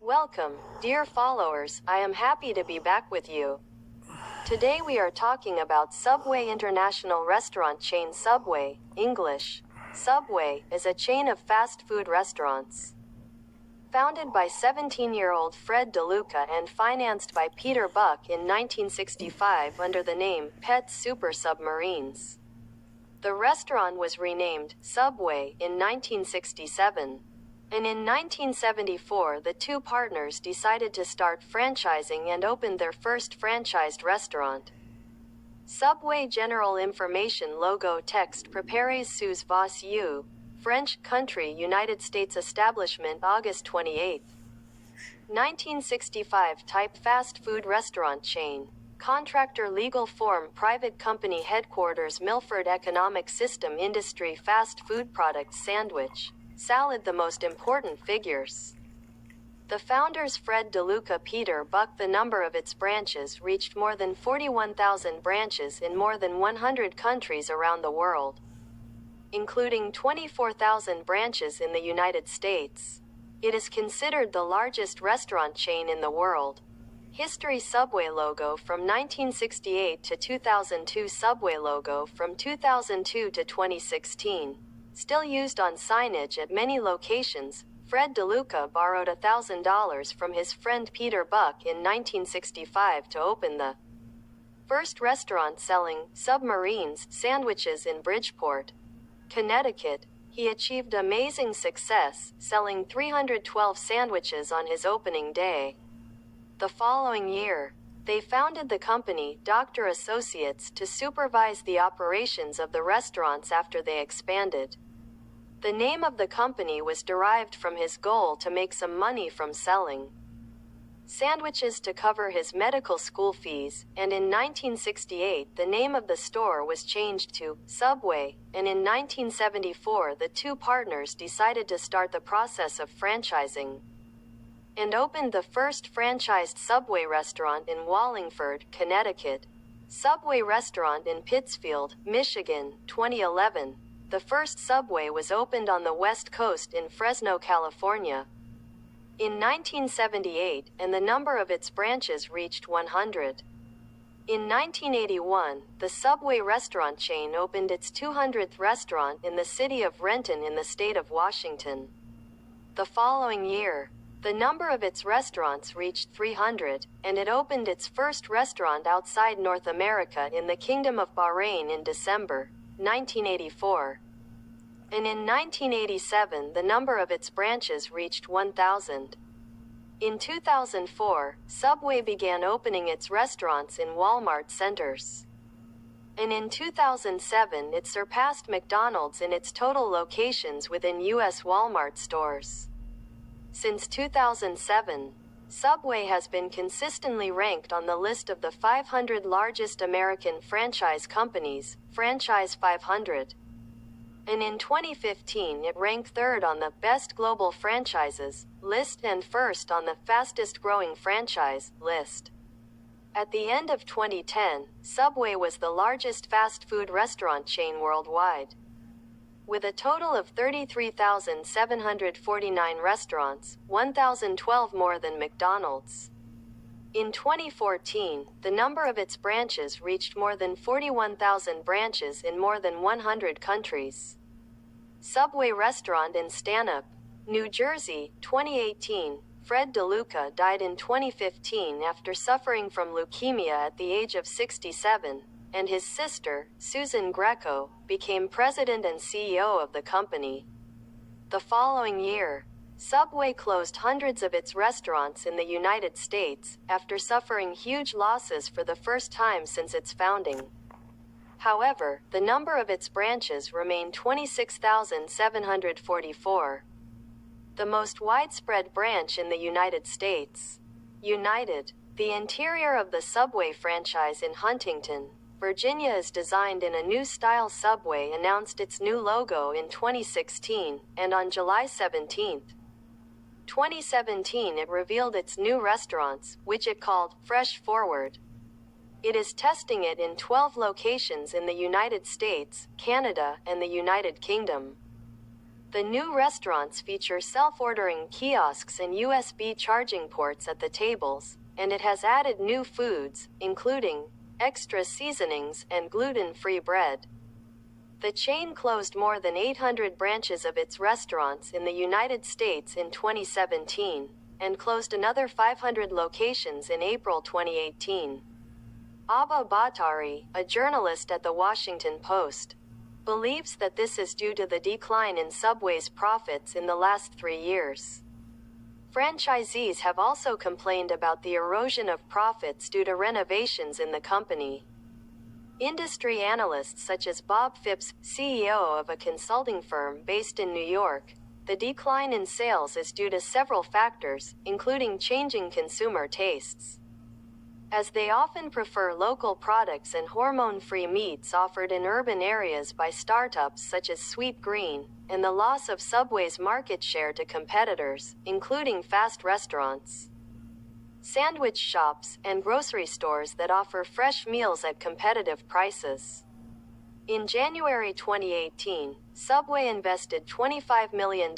Welcome, dear followers, I am happy to be back with you. Today we are talking about Subway International restaurant chain. Subway, English. Subway, is a chain of fast food restaurants. Founded by 17-year-old Fred DeLuca and financed by Peter Buck in 1965 under the name Pet Super Submarines. The restaurant was renamed Subway in 1967. And in 1974 the two partners decided to start franchising and opened their first franchised restaurant. Subway General Information Logo Text Préparés sous vos yeux. French, Country, United States. Establishment August 28, 1965. Type fast food restaurant chain. Contractor legal form private company. Headquarters Milford. Economic system industry fast food products sandwich, salad. The most important figures. The founders Fred DeLuca, Peter Buck. The number of its branches reached more than 41,000 branches in more than 100 countries around the world, including 24,000 branches in the United States. It is considered the largest restaurant chain in the world. History. Subway logo from 1968 to 2002. Subway logo from 2002 to 2016. Still used on signage at many locations. Fred DeLuca borrowed $1,000 from his friend Peter Buck in 1965 to open the first restaurant selling submarines sandwiches in Bridgeport, Connecticut. He achieved amazing success, selling 312 sandwiches on his opening day. The following year, they founded the company, Dr. Associates, to supervise the operations of the restaurants after they expanded. The name of the company was derived from his goal to make some money from selling sandwiches to cover his medical school fees, and in 1968 the name of the store was changed to Subway, and in 1974 the two partners decided to start the process of franchising and opened the first franchised Subway restaurant in Wallingford, Connecticut. Subway restaurant in Pittsfield, Michigan, 2011. The first Subway was opened on the West Coast in Fresno, California, in 1978, and the number of its branches reached 100. In 1981, the Subway restaurant chain opened its 200th restaurant in the city of Renton in the state of Washington. The following year, the number of its restaurants reached 300, and it opened its first restaurant outside North America in the Kingdom of Bahrain in December 1984. And in 1987 the number of its branches reached 1,000. In 2004, Subway began opening its restaurants in Walmart centers. And in 2007 it surpassed McDonald's in its total locations within U.S. Walmart stores. Since 2007, Subway has been consistently ranked on the list of the 500 largest American franchise companies, Franchise 500. And in 2015 it ranked third on the Best Global Franchises list and first on the Fastest Growing Franchise list. At the end of 2010, Subway was the largest fast food restaurant chain worldwide, with a total of 33,749 restaurants, 1,012 more than McDonald's. In 2014, the number of its branches reached more than 41,000 branches in more than 100 countries. Subway restaurant in Stanhope, New Jersey, 2018. Fred DeLuca died in 2015 after suffering from leukemia at the age of 67, and his sister, Susan Greco, became president and CEO of the company. The following year, Subway closed hundreds of its restaurants in the United States, after suffering huge losses for the first time since its founding. However, the number of its branches remained 26,744. The most widespread branch in the United States. United. The interior of the Subway franchise in Huntington, Virginia is designed in a new style. Subway announced its new logo in 2016, and on July 17, 2017 it revealed its new restaurants, which it called Fresh Forward. It is testing it in 12 locations in the United States, Canada, and the United Kingdom. The new restaurants feature self-ordering kiosks and USB charging ports at the tables, and it has added new foods, including extra seasonings and gluten-free bread. The chain closed more than 800 branches of its restaurants in the United States in 2017, and closed another 500 locations in April 2018. Abba Bhattari, a journalist at The Washington Post, believes that this is due to the decline in Subway's profits in the last 3 years. Franchisees have also complained about the erosion of profits due to renovations in the company. Industry analysts such as Bob Phipps, CEO of a consulting firm based in New York, the decline in sales is due to several factors, including changing consumer tastes, as they often prefer local products and hormone-free meats offered in urban areas by startups such as Sweet Green, and the loss of Subway's market share to competitors, including fast restaurants, sandwich shops, and grocery stores that offer fresh meals at competitive prices. In January 2018, Subway invested $25 million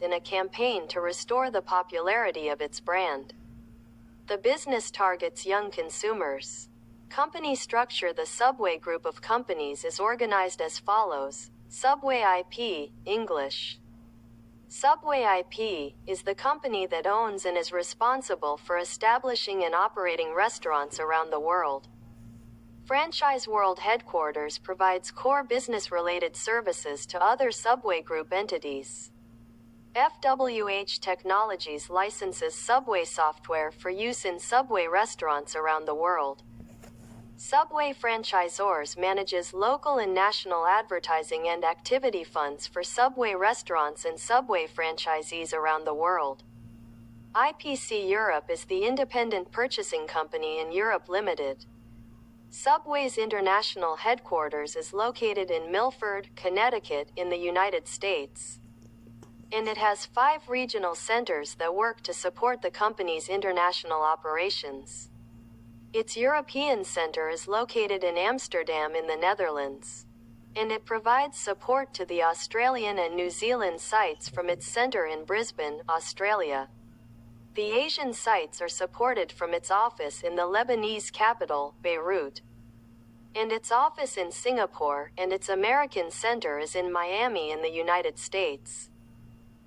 in a campaign to restore the popularity of its brand. The business targets young consumers. Company structure: the Subway group of companies is organized as follows. Subway IP, English. Subway IP is the company that owns and is responsible for establishing and operating restaurants around the world. Franchise World Headquarters provides core business-related services to other Subway Group entities. FWH Technologies licenses Subway software for use in Subway restaurants around the world. Subway Franchisors manages local and national advertising and activity funds for Subway restaurants and Subway franchisees around the world. IPC Europe is the independent purchasing company in Europe Limited. Subway's international headquarters is located in Milford, Connecticut, in the United States, and it has 5 regional centers that work to support the company's international operations. Its European center is located in Amsterdam in the Netherlands, and it provides support to the Australian and New Zealand sites from its center in Brisbane, Australia. The Asian sites are supported from its office in the Lebanese capital, Beirut, and its office in Singapore, and its American center is in Miami in the United States.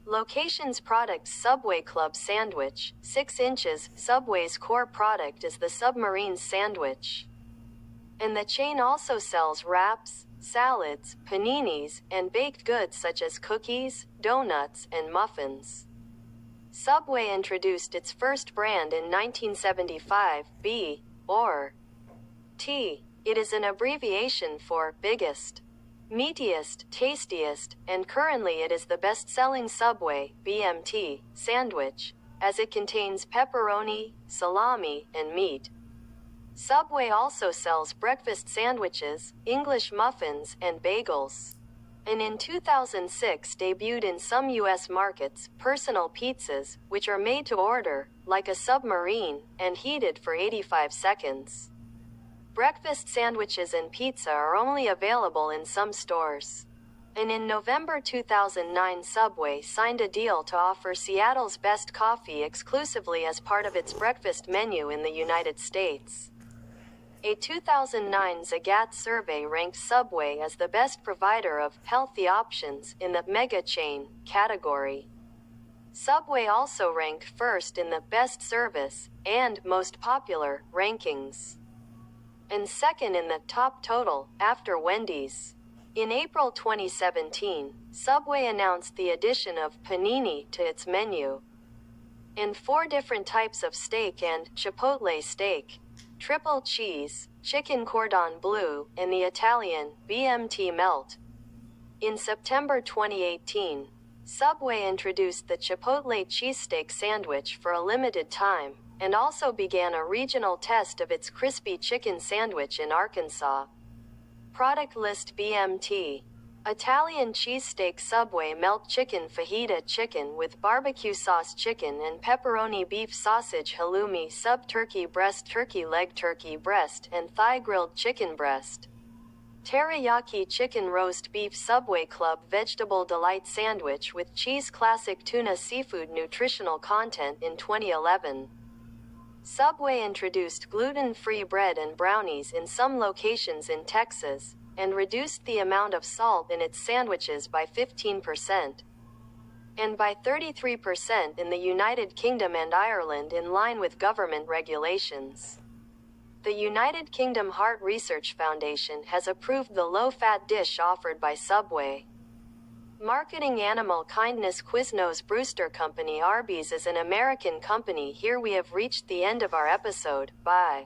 Locations: products: Subway Club Sandwich, 6 inches. Subway's core product is the Submarine Sandwich, and the chain also sells wraps, salads, paninis, and baked goods such as cookies, donuts, and muffins. Subway introduced its first brand in 1975, B, or T. It is an abbreviation for biggest, meatiest, tastiest, and currently it is the best-selling Subway, BMT, sandwich, as it contains pepperoni, salami, and meat. Subway also sells breakfast sandwiches, English muffins, and bagels, and in 2006 debuted in some U.S. markets personal pizzas, which are made to order, like a submarine, and heated for 85 seconds. Breakfast sandwiches and pizza are only available in some stores. And in November 2009, Subway signed a deal to offer Seattle's best coffee exclusively as part of its breakfast menu in the United States. A 2009 Zagat survey ranked Subway as the best provider of healthy options in the mega chain category. Subway also ranked first in the best service and most popular rankings, and second in the top total, after Wendy's. In April 2017, Subway announced the addition of panini to its menu, and 4 different types of steak and Chipotle steak, triple cheese, chicken cordon bleu, and the Italian BMT melt. In September 2018, Subway introduced the Chipotle cheesesteak sandwich for a limited time, and also began a regional test of its crispy chicken sandwich in Arkansas. Product list: BMT. Italian cheesesteak, Subway melt chicken, fajita chicken with barbecue sauce, chicken and pepperoni, beef sausage, halloumi, sub turkey breast, turkey leg, turkey breast and thigh, grilled chicken breast. Teriyaki Chicken Roast Beef Subway Club Vegetable Delight Sandwich with Cheese Classic Tuna Seafood Nutritional Content in 2011. Subway introduced gluten-free bread and brownies in some locations in Texas, and reduced the amount of salt in its sandwiches by 15%, and by 33% in the United Kingdom and Ireland in line with government regulations. The United Kingdom Heart Research Foundation has approved the low-fat dish offered by Subway. Marketing animal kindness. Quiznos. Brewster Company. Arby's is an American company. Here we have reached the end of our episode. Bye.